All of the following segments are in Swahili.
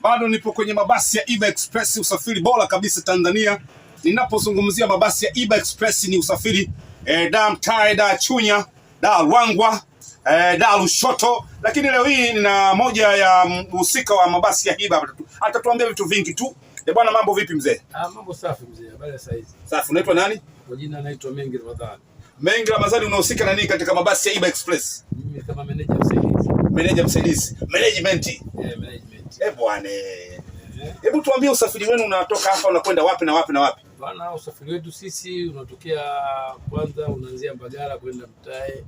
Bado nipo kwenye mabasi ya Iba Express, usafiri bora kabisa Tanzania. Ninapozungumzia mabasi ya Iba Express ni usafiri da Mtae, da Chunya, da Ruangwa, da Lushoto. Lakini leo hii nina moja ya mhusika wa mabasi ya Iba, atatuambia vitu vingi tu. Bwana, mambo vipi mzee? Mambo safi mzee, habari saa hizi? Safi. Unaitwa nani? Kwa jina naitwa Mengi Ramadhani. Mengi Ramadhani, unahusika na nini katika mabasi ya Iba Express? Mimi kama meneja msaidizi. Meneja msaidizi. Management. Management. Bwana. Hebu tuambie usafiri wenu unatoka hapa unakwenda wapi na wapi na wapi? Bwana, usafiri wetu sisi unatokea kwanza unaanzia Mbagala kwenda Mtae.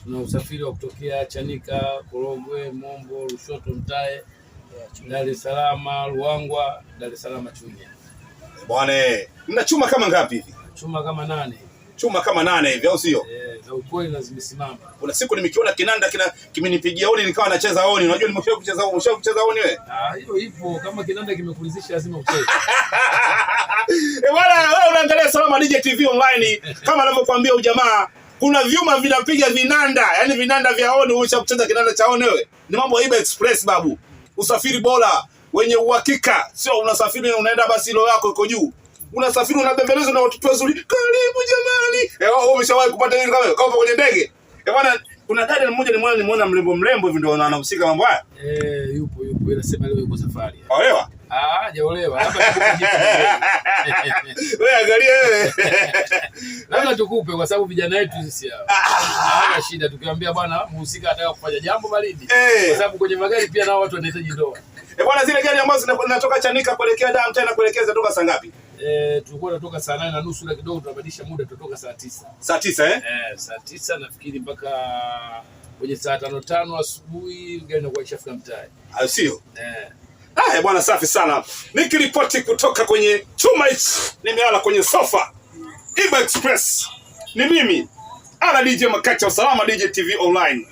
Tuna usafiri wa kutokea Chanika, Korogwe, Mombo, Lushoto, Mtae, Dar es Salaam, Ruangwa, Dar es Salaam, Chunya. Bwana, mna chuma kama ngapi hivi? Chuma kama 8. Chuma kama 8 hivi au sio? Na ukweli na zimesimama. Kuna siku nimekiona kinanda kimenipigia honi nikawa nacheza honi. Unajua nimeshawahi kucheza honi wewe? Hiyo ipo, kama kinanda kimekulizisha lazima ucheze. Bwana, wewe unaangalia Salama DJ TV online kama anavyokuambia ujamaa, kuna vyuma vinapiga vinanda, yani vinanda vya honi. Umeshakucheza kinanda cha honi wewe? Ni mambo ya Iba Express babu. Usafiri bora wenye uhakika, sio unasafiri unaenda basi lo yako iko juu. Unasafiri unabembelezwa na watoto wazuri. Karibu jamani. Wewe umeshawahi kupata nini kama kwenye ndege? Bwana, kuna dada mmoja nimeona mrembo hivi ndio anahusika mambo haya. Yupo inasema leo yuko safari. Olewa? Hajaolewa. Labda tukupe. Wewe angalia wewe. Labda tukupe kwa sababu vijana wetu sisi hapa. Hawana shida tukiwaambia bwana mhusika anataka kufanya jambo baridi. Kwa sababu kwenye magari pia nao watu wanahitaji ndoa. Bwana, zile gari ambazo zinatoka Chanika kuelekea Dar Mtae na kuelekea toka saa ngapi? Tulikuwa tunatoka saa 8:30 na kidogo tunabadilisha muda tutoka saa 9. Saa 9 saa 9 nafikiri mpaka kwenye saa 5:05 asubuhi gari inakuwa ishafika Mtae. Sio? Bwana, safi sana. Nikiripoti kutoka kwenye chuma hichi, nimelala kwenye sofa. Iba Express. Ni mimi, Ala DJ Makacha, Salama DJ TV online.